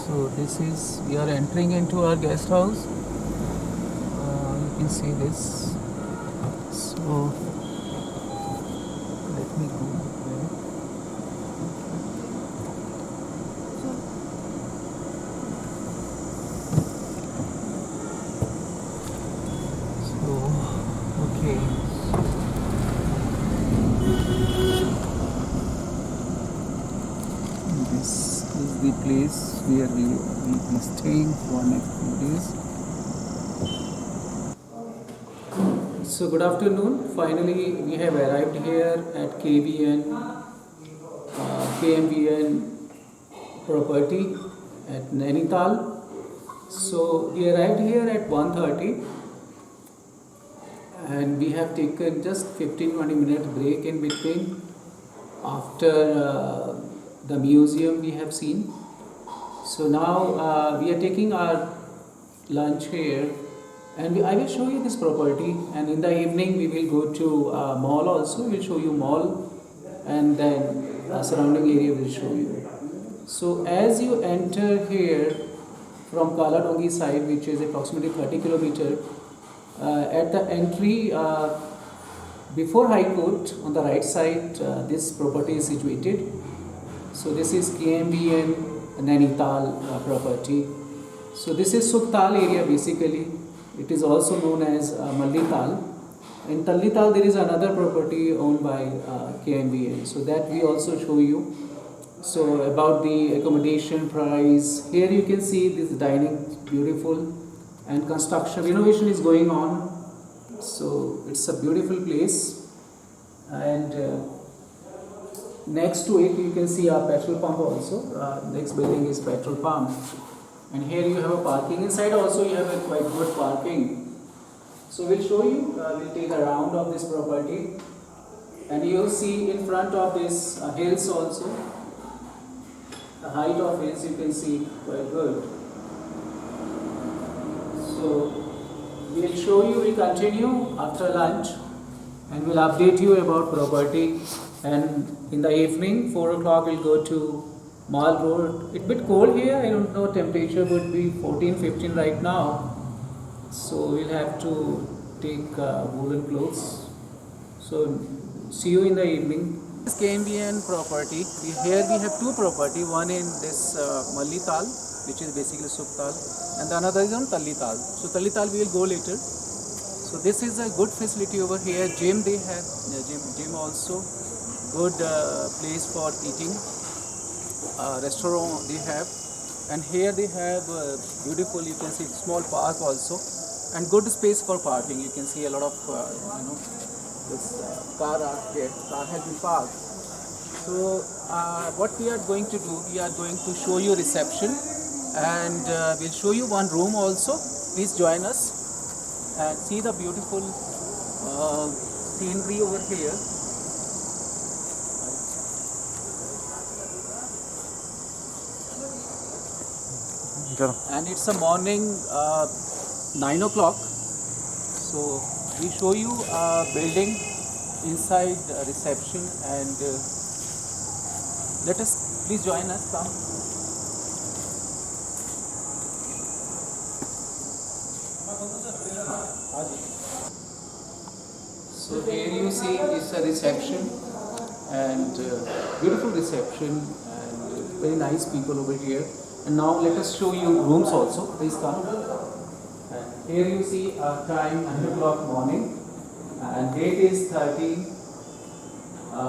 So this is, we are entering into our guest house. You can see this. So let me go there. So okay. This is the place where we will be staying for next few days. So good afternoon. Finally, we have arrived here at KMBN property at Nainital. So we arrived here at 1:30 and we have taken just 15-20 minute break in between after the museum we have seen. So now we are taking our lunch here and I will show you this property, and in the evening we will go to mall also. We will show you mall and then surrounding area will show you. So as you enter here from Kaladongi side, which is approximately 30 kilometer, at the entry before High Court on the right side, this property is situated. So this is KMBN Nainital property. So this is Suktal area basically. It is also known as Mallital. In Tallital there is another property owned by KMBN. So that we also show you. So about the accommodation price, here you can see this dining, beautiful, and construction renovation is going on. So it's a beautiful place, and next to it you can see our petrol pump also. Next building is petrol pump, and here you have a parking. Inside also you have a quite good parking. So we'll show you, we'll take a round of this property, and you'll see in front of this hills also. The height of hills you can see quite good. So we'll show you, we'll continue after lunch and we'll update you about property. And in the evening, 4 o'clock, we'll go to Mall Road. It's a bit cold here, I don't know, temperature would be 14-15 right now. So we'll have to take woolen clothes. So see you in the evening. This KMBN property, here we have two property, one in this Mallital, which is basically Suktal, and the another is on Tallital. So Tallital we will go later. So this is a good facility over here. Gym they have, gym also, good place for eating. Restaurant they have, and here they have beautiful, you can see small park also, and good space for parking. You can see a lot of this car has been parked. So what we are going to do, we are going to show you reception, and we'll show you one room also. Please join us and see the beautiful scenery over here. And it's a morning 9 o'clock. So we show you a building inside reception, and let us, please join us, come. So here you see it's a reception, and beautiful reception, and very nice people over here. And now let us show you rooms also. Please come. And here you see time 9 o'clock morning, and date is 13,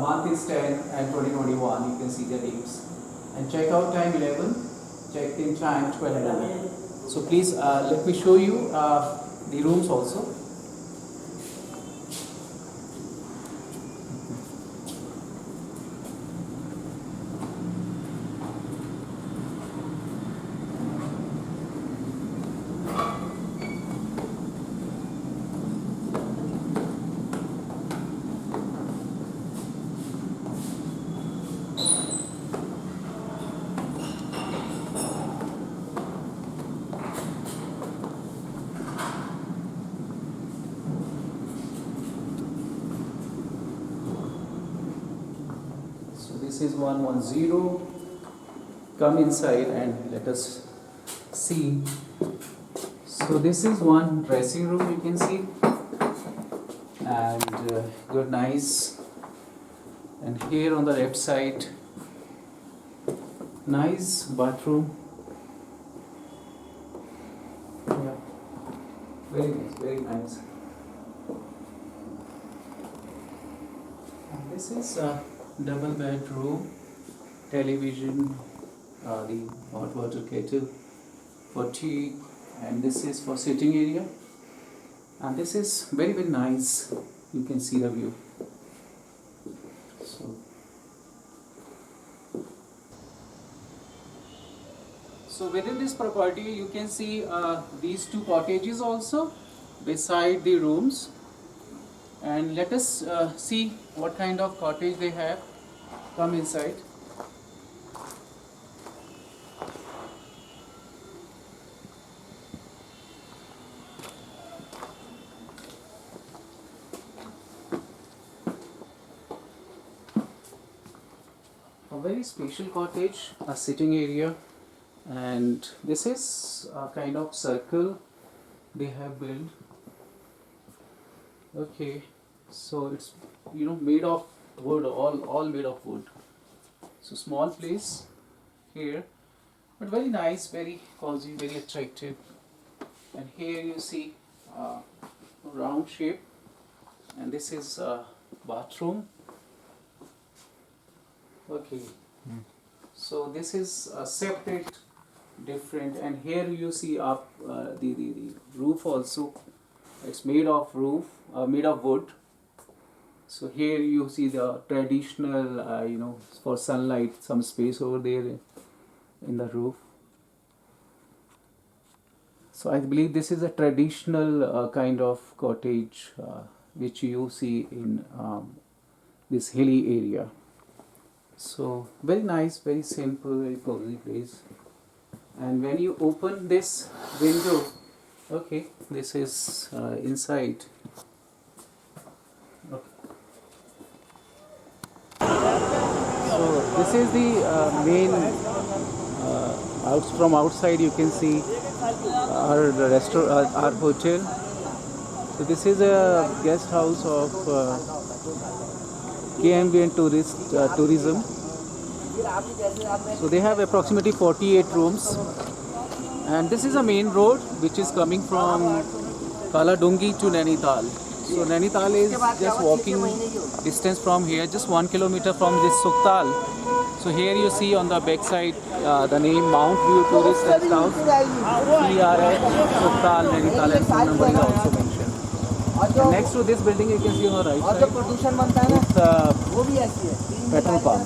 month is 10 and 2021. You can see the dates. And checkout time 11, check-in time 12. So please let me show you the rooms also. This is 110. come inside and let us see. So this is one dressing room, you can see, and good, nice. And here on the left side, nice bathroom. Yeah, very nice, very nice. And this is a double bedroom, television, the hot water kettle for tea, and this is for sitting area. And this is very, very nice. You can see the view. So within this property, you can see these two cottages also beside the rooms. And let us see what kind of cottage they have. Come inside. A very special cottage, a sitting area, and this is a kind of circle they have built. Okay, so it's made of wood, all made of wood. So small place here, but very nice, very cozy, very attractive. And here you see round shape, and this is a bathroom. Okay, so this is a separate, different, and here you see up the roof also. It's made of made of wood. So here you see the traditional, for sunlight, some space over there in the roof. So I believe this is a traditional kind of cottage which you see in this hilly area. So very nice, very simple, very cozy place. And when you open this window, okay, this is inside. Okay. So this is the main. From outside you can see our restaurant, our hotel. So this is a guest house of KMVN Tourism. So they have approximately 48 rooms, and this is a main road which is coming from Kaladungi to Nainital. So Nainital is just walking distance from here, just 1 kilometer from this Suktal. So here you see on the back side the name Mount View Tourist Rest House, TRH, Suktal, Nainital, and phone number is also mentioned. And next to this building you can see on the right side, it's petrol pump.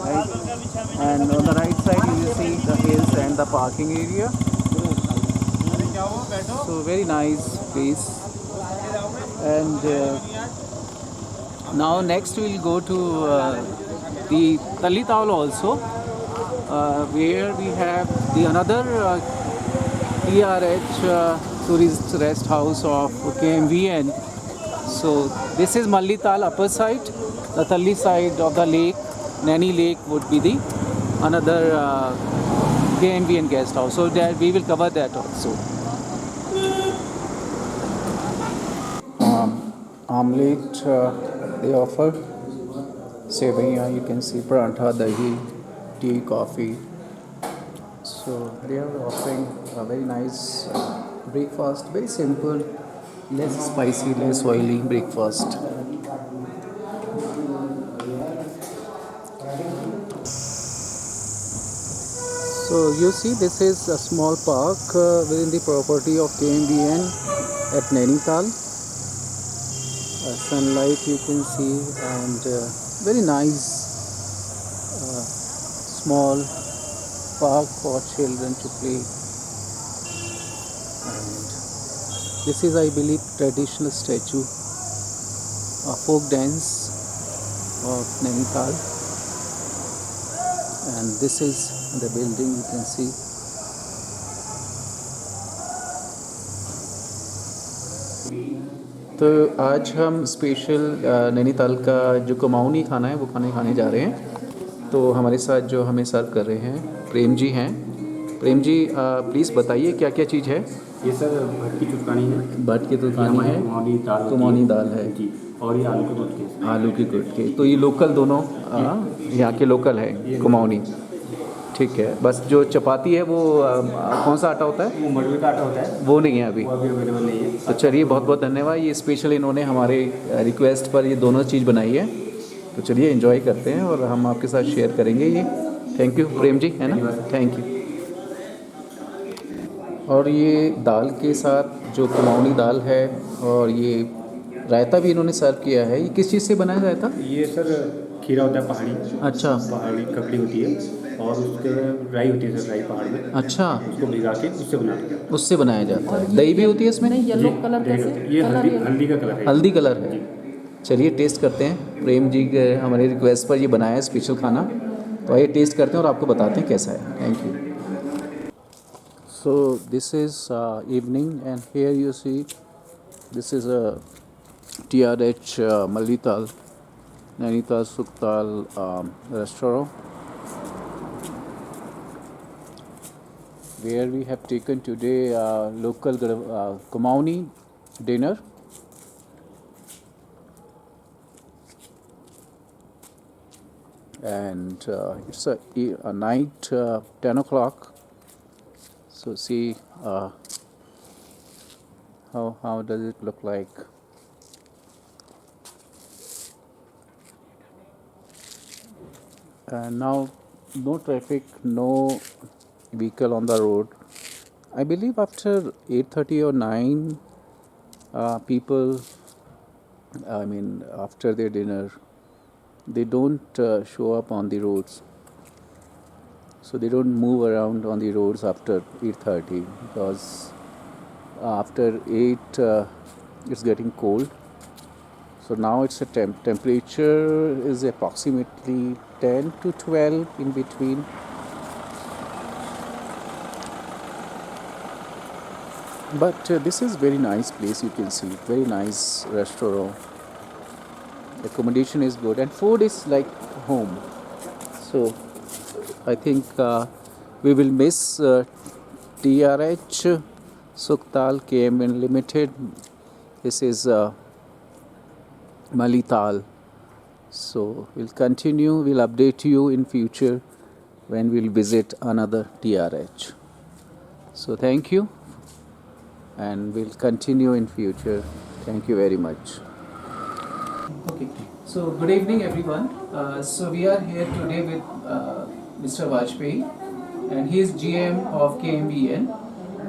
Right? And on the right side you will see the hills and the parking area. So very nice place. And now next we will go to the Talithaul also, where we have the another TRH Tourist Rest House of KMVN. So this is Mallital upper side. The Talli side of the lake, Naini Lake, would be the another KMVN guest house. So that we will cover that also. Omelette they offer. Sevaiya, you can see parantha, dahi, tea, coffee. So they are offering a very nice breakfast, very simple, less spicy, less oily breakfast. So you see, this is a small park within the property of KMVN at Nainital. Sunlight you can see, and very nice small park for children to play. And this is, I believe, traditional statue, a folk dance of Nainital. And this is the building you can see. तो आज हम special Nainital का जो कुमाऊनी खाना है वो खाने जा रहे हैं. तो हमारे साथ जो हमें सर्व कर रहे हैं प्रेम जी हैं। प्रेम जी प्लीज़ बताइए क्या क्या चीज़ है। ये सर भट की चुटकानी है। भट की ये दुकानी हमारी है, कुमाऊनी दाल होती कुमाऊनी दाल है जी। और ये आलू के गुटके। आलू के गुटके। तो ये लोकल दोनों यहाँ के लोकल है कुमाऊनी। ठीक है, बस जो चपाती है वो कौन सा आटा होता है? वो मडवे का आटा होता है, वो नहीं है अभी। वो अभी अवेलेबल नहीं है। तो चलिए बहुत बहुत धन्यवाद, ये स्पेशल इन्होंने हमारे रिक्वेस्ट पर ये दोनों चीज़ बनाई है। तो चलिए एंजॉय करते हैं और हम आपके साथ शेयर करेंगे ये। थैंक यू प्रेम जी, है ना? Thank you. और ये दाल के साथ जो कुमाऊनी दाल है और ये रायता भी इन्होंने सर्व किया है। ये किस चीज़ से बना है रायता? ये सर खीरा होता है पहाड़ी। अच्छा। पहाड़ी ककड़ी होती है और उसके राई होती है सर, राई पहाड़ में। अच्छा, उसको भिगा के उससे बनाते हैं। उससे बनाया जाता है। दही भी होती है इसमें? येलो कलर दही कैसे? होती है। ये हल्दी का कलर है। हल्दी कलर है। चलिए टेस्ट करते हैं। प्रेम जी के हमारे रिक्वेस्ट पर ये बनाया है स्पेशल खाना। तो आइए टेस्ट करते हैं और आपको बताते हैं कैसा है। Thank you. So this is evening and here you see this is a TRH Malital Nainital Suktal restaurant where we have taken today local Kumaoni dinner. And it's a night 10 o'clock. So see how does it look like. And now no traffic, no vehicle on the road. I believe after 8:30 or 9 people, I mean after their dinner, they don't show up on the roads. So they don't move around on the roads after 8:30 because after 8 it's getting cold. So now it's a temperature is approximately 10 to 12 in between. But this is very nice place, you can see, very nice restaurant. Accommodation is good and food is like home. So I think we will miss TRH Suktal KMN Limited. This is Malital. So we'll continue, we'll update you in future when we'll visit another TRH. So thank you and we'll continue in future. Thank you very much. Okay, so good evening everyone. So we are here today with Mr. Vajpayee and he is GM of KMBN.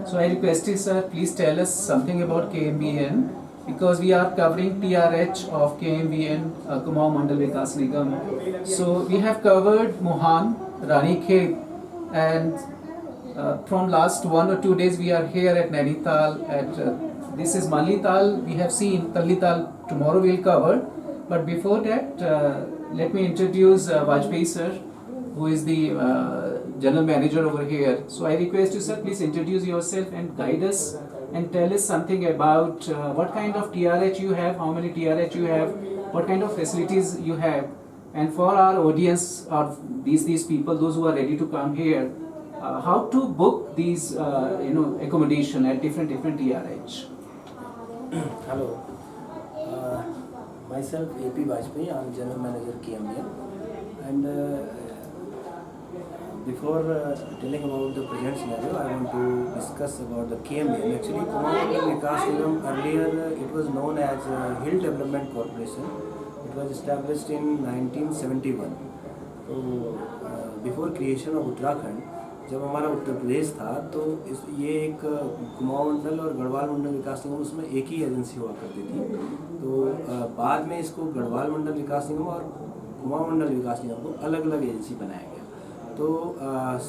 So I request you sir, please tell us something about KMBN because we are covering TRH of KMBN, Kumaon Mandal Vikas Nigam. So we have covered Mohan, Ranikhet and from last 1 or 2 days we are here at Nainital at this is Malital, we have seen Talital, tomorrow we will cover. But before that, let me introduce Vajpayee sir, who is the general manager over here. So I request you sir, please introduce yourself and guide us and tell us something about what kind of TRH you have, how many TRH you have, what kind of facilities you have. And for our audience, or these people, those who are ready to come here, how to book these accommodation at different TRH. Hello, myself AP Vajpayee, I am General Manager KMBN, and before telling about the present scenario, I want to discuss about the KMBN. Actually, Kumaon Vikas Nigam, earlier it was known as Hill Development Corporation. It was established in 1971. So before creation of Uttarakhand, जब हमारा उत्तर प्रदेश था तो ये एक कुमाऊं मंडल और गढ़वाल मंडल विकास निगम उसमें एक ही agency हुआ करती थी। तो बाद में इसको गढ़वाल मंडल विकास निगम और कुमाऊं मंडल विकास निगम को अलग अलग एजेंसी बनाया गया। तो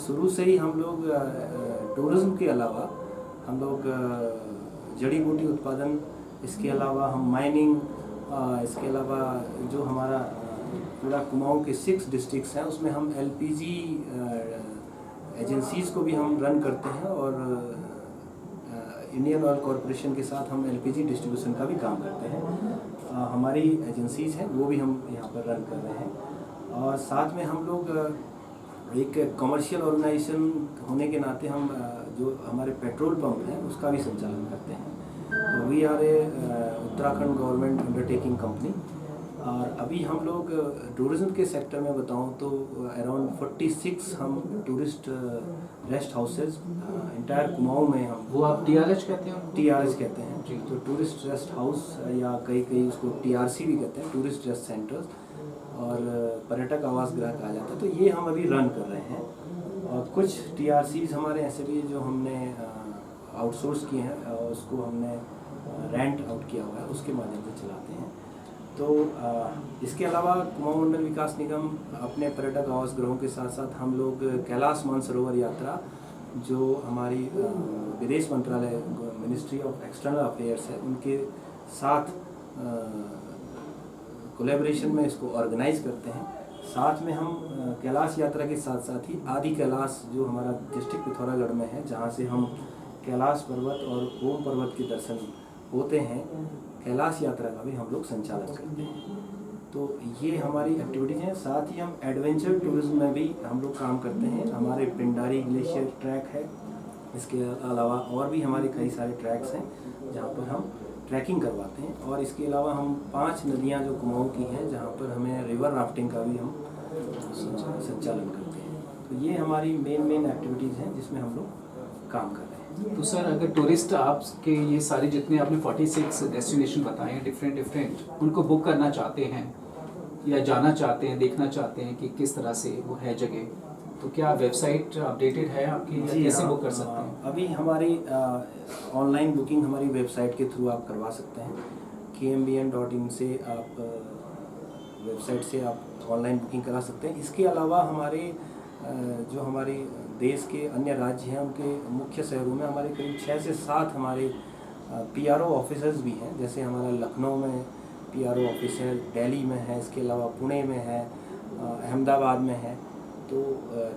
शुरू से ही हम लोग टूरिज़्म के अलावा हम लोग जड़ी बूटी उत्पादन, इसके अलावा हम माइनिंग, इसके अलावा जो हमारा पूरा कुमाऊं के 6 डिस्ट्रिक्ट्स हैं उसमें हम LPG एजेंसीज़ को भी हम रन करते हैं और इंडियन ऑयल कॉरपोरेशन के साथ हम LPG डिस्ट्रीब्यूशन का भी काम करते हैं। हमारी एजेंसीज़ हैं वो भी हम यहाँ पर रन कर रहे हैं। और साथ में हम लोग एक कमर्शियल ऑर्गेनाइजेशन होने के नाते हम जो हमारे पेट्रोल पंप हैं उसका भी संचालन करते हैं। तो we are a Uttarakhand government undertaking company. और अभी हम लोग टूरिज़्म के सेक्टर में बताऊं तो अराउंड 46 हम tourist rest houses entire Kumaon में हम, वो आप TRH कहते हैं? TRH कहते हैं जी। तो टूरिस्ट रेस्ट हाउस या कई उसको TRC भी कहते हैं, टूरिस्ट रेस्ट सेंटर्स, और पर्यटक आवास गृह कहा जाता है। तो ये हम अभी रन कर रहे हैं। और कुछ TRCs हमारे ऐसे भी जो हमने आउटसोर्स किए हैं और उसको हमने रेंट आउट किया हुआ है, उसके माध्यम से चलाते हैं। तो इसके अलावा कुमाऊं मंडल विकास निगम अपने पर्यटक आवास गृहों के साथ साथ हम लोग कैलाश मानसरोवर यात्रा जो हमारी विदेश मंत्रालय मिनिस्ट्री ऑफ एक्सटर्नल अफेयर्स है उनके साथ कोलैबोरेशन में इसको ऑर्गेनाइज करते हैं। साथ में हम कैलाश यात्रा के साथ साथ ही आदि कैलाश जो हमारा डिस्ट्रिक्ट पिथौरागढ़ में है, जहाँ से हम कैलाश पर्वत और ओम पर्वत के दर्शन होते हैं, कैलाश यात्रा का भी हम लोग संचालन करते हैं। तो ये हमारी एक्टिविटीज़ हैं। साथ ही हम एडवेंचर टूरिज्म में भी हम लोग काम करते हैं। हमारे पिंडारी ग्लेशियर ट्रैक है, इसके अलावा और भी हमारे कई सारे ट्रैक्स हैं जहाँ पर हम ट्रैकिंग करवाते हैं। और इसके अलावा हम 5 नदियाँ जो कुमाऊं की हैं जहाँ पर हमें रिवर राफ्टिंग का भी हम संचालन करते हैं। तो ये हमारी मेन एक्टिविटीज़ हैं जिसमें हम लोग काम कर रहे हैं। तो सर अगर टूरिस्ट आपके ये सारे जितने आपने 46 डेस्टिनेशन बताए हैं डिफरेंट, उनको बुक करना चाहते हैं या जाना चाहते हैं, देखना चाहते हैं कि किस तरह से वो है जगह, तो क्या वेबसाइट अपडेटेड है आपकी या कैसे बुक कर सकते हैं? अभी हमारी ऑनलाइन बुकिंग हमारी वेबसाइट के थ्रू आप करवा सकते हैं। kmbn.in से आप वेबसाइट से आप ऑनलाइन बुकिंग करा सकते हैं। इसके अलावा हमारे जो हमारे देश के अन्य राज्य हैं उनके मुख्य शहरों में हमारे करीब 6 से 7 हमारे PRO ऑफिसर्स भी हैं। जैसे हमारा लखनऊ में PRO ऑफिस है, दिल्ली में है, इसके अलावा पुणे में है, अहमदाबाद में है, तो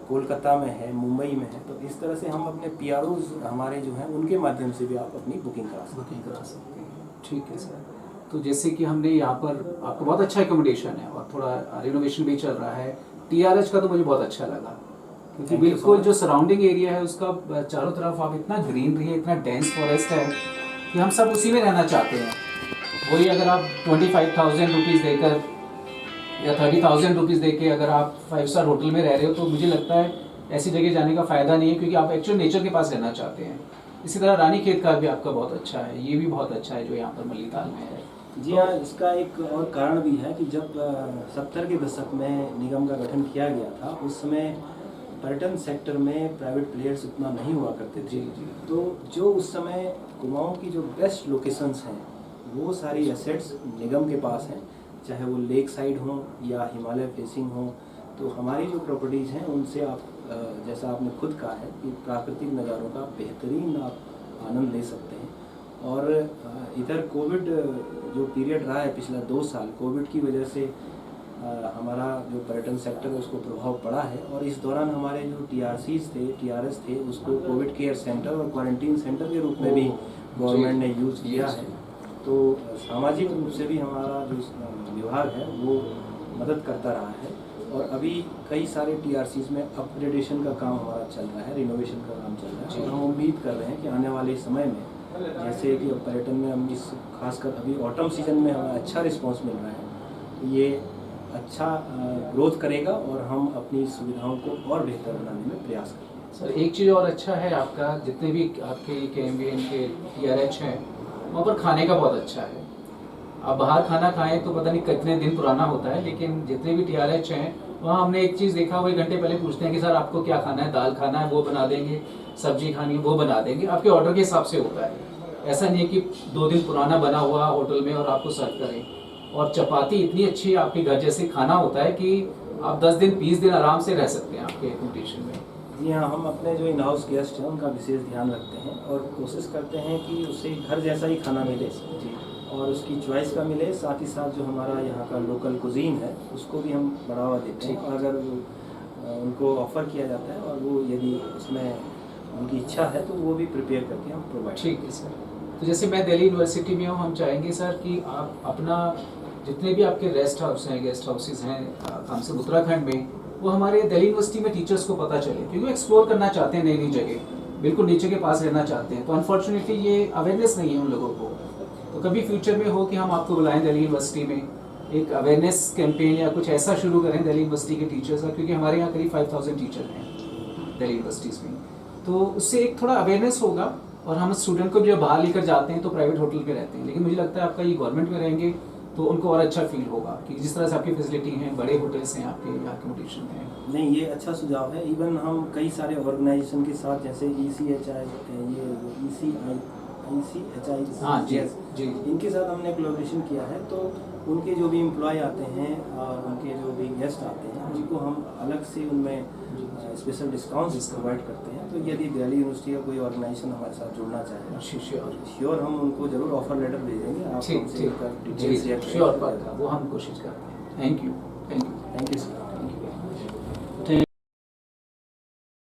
कोलकाता में है, मुंबई में है। तो इस तरह से हम अपने PROs हमारे जो हैं उनके माध्यम से भी आप अपनी बुकिंग करा सकते हैं। ठीक है सर। तो जैसे कि हमने यहाँ पर आपका बहुत अच्छा एकोमोडेशन है और थोड़ा रिनोवेशन भी चल रहा है। TRH का तो मुझे बहुत अच्छा लगा क्योंकि बिल्कुल जो सराउंडिंग एरिया है उसका चारों तरफ आप इतना ग्रीनरी है, इतना डेंस फॉरेस्ट है कि हम सब उसी में रहना चाहते हैं। वही अगर आप 25,000 रुपीज़ देकर या 30,000 रुपीज़ देके अगर आप 5 स्टार होटल में रह रहे हो तो मुझे लगता है ऐसी जगह जाने का फ़ायदा नहीं है, क्योंकि आप एक्चुअल नेचर के पास रहना चाहते हैं। इसी तरह रानी खेत का भी आपका बहुत अच्छा है, ये भी बहुत अच्छा है जो यहाँ पर मल्लीताल में है। जी हाँ, इसका एक और कारण भी है कि जब 70 के दशक में निगम का गठन किया गया था उस समय पर्यटन सेक्टर में प्राइवेट प्लेयर्स उतना नहीं हुआ करते थे। तो जो उस समय कुमाऊं की जो बेस्ट लोकेशंस हैं वो सारी एसेट्स निगम के पास हैं, चाहे वो लेक साइड हों या हिमालय फेसिंग हों। तो हमारी जो प्रॉपर्टीज़ हैं उनसे आप जैसा आपने खुद कहा है कि प्राकृतिक नज़ारों का बेहतरीन आप आनंद ले सकते हैं। और इधर कोविड जो पीरियड रहा है पिछला 2 साल, कोविड की वजह से हमारा जो पर्यटन सेक्टर है उसको प्रभाव पड़ा है। और इस दौरान हमारे जो TRS थे उसको कोविड केयर सेंटर और क्वारंटीन सेंटर के रूप में भी गवर्नमेंट ने यूज़ किया है। तो सामाजिक रूप से भी हमारा जो विभाग है वो मदद करता रहा है। और अभी कई सारे TRCs में अपग्रेडेशन का काम हमारा चल रहा है, रिनोवेशन का काम चल रहा है। और हम उम्मीद कर रहे हैं कि आने वाले समय में जैसे कि पर्यटन में हम इस खासकर अभी ऑटम सीजन में हमें अच्छा रिस्पांस मिल रहा है, ये अच्छा ग्रोथ करेगा और हम अपनी सुविधाओं को और बेहतर बनाने में प्रयास करेंगे। सर एक चीज़ और अच्छा है आपका, जितने भी आपके KMBN के TRH हैं वहाँ पर खाने का बहुत अच्छा है। आप बाहर खाना खाएं तो पता नहीं कितने दिन पुराना होता है, लेकिन जितने भी TRH हैं वहाँ हमने एक चीज़ देखा, वो 1 घंटे पहले पूछते हैं कि सर आपको क्या खाना है, दाल खाना है वो बना देंगे, सब्जी खानी है वो बना देंगे, आपके ऑर्डर के हिसाब से होता है। ऐसा नहीं है कि 2 दिन पुराना बना हुआ होटल में और आपको सर्व करें। और चपाती इतनी अच्छी आपके घर जैसे खाना होता है कि आप 10 दिन 20 दिन आराम से रह सकते हैं आपके एकोमोडेशन में। जी हाँ, हम अपने जो इन हाउस गेस्ट हैं उनका विशेष ध्यान रखते हैं और कोशिश करते हैं कि उसे घर जैसा ही खाना मिले जी, और उसकी चॉइस का मिले। साथ ही साथ जो हमारा यहाँ का लोकल कुजीन है उसको भी हम बढ़ावा देते हैं। अगर उनको ऑफ़र किया जाता है और वो यदि उसमें उनकी इच्छा है तो वो भी प्रिपेयर करके हम प्रोवाइड। ठीक है सर। तो जैसे मैं दिल्ली यूनिवर्सिटी में हूँ, हम चाहेंगे सर कि आप अपना जितने भी आपके रेस्ट हाउस हैं, गेस्ट हाउसेज हैं कम से उत्तराखंड में, वो हमारे दिल्ली यूनिवर्सिटी में टीचर्स को पता चले, क्योंकि वो एक्सप्लोर करना चाहते हैं नई नई जगह, बिल्कुल नेचर के पास रहना चाहते हैं। तो अनफॉर्चुनेटली ये अवेयरनेस नहीं है उन लोगों को। तो कभी फ्यूचर में हो कि हम आपको बुलाएं दिल्ली यूनिवर्सिटी में, एक अवेयरनेस कैंपेन या कुछ ऐसा शुरू करें दिल्ली यूनिवर्सिटी के टीचर्स का, क्योंकि हमारे यहाँ करीब 5000 टीचर हैं दिल्ली यूनिवर्सिटीज़ में। तो उससे एक थोड़ा अवेयरनेस होगा, और हम स्टूडेंट को भी जब बाहर लेकर जाते हैं तो प्राइवेट होटल पे रहते हैं, लेकिन मुझे लगता है आपका ये गवर्नमेंट में रहेंगे तो उनको और अच्छा फील होगा कि जिस तरह से आपकी फैसिलिटी हैं, बड़े होटल्स हैं, आपके अकोमोडेशन हैं। नहीं, ये अच्छा सुझाव है। इवन हम कई सारे ऑर्गेनाइजेशन के साथ, जैसे ECHI, ये ECHI, हाँ जी जी। इनके साथ हमने कोलैबोरेशन किया है। तो उनके जो भी एम्प्लॉय आते हैं और उनके जो भी गेस्ट आते हैं, उनको हम अलग से उनमें स्पेशल डिस्काउंट्स प्रोवाइड करते हैं। तो यदि दिल्ली यूनिवर्सिटी का कोई ऑर्गेनाइजेशन हमारे साथ जुड़ना चाहे, श्योर हम उनको जरूर ऑफर लेटर भेजेंगे। आप ठीक ठीक डिटेल्स शेयर श्योर, वो हम कोशिश करते हैं। Thank you, thank you. Thank you sir.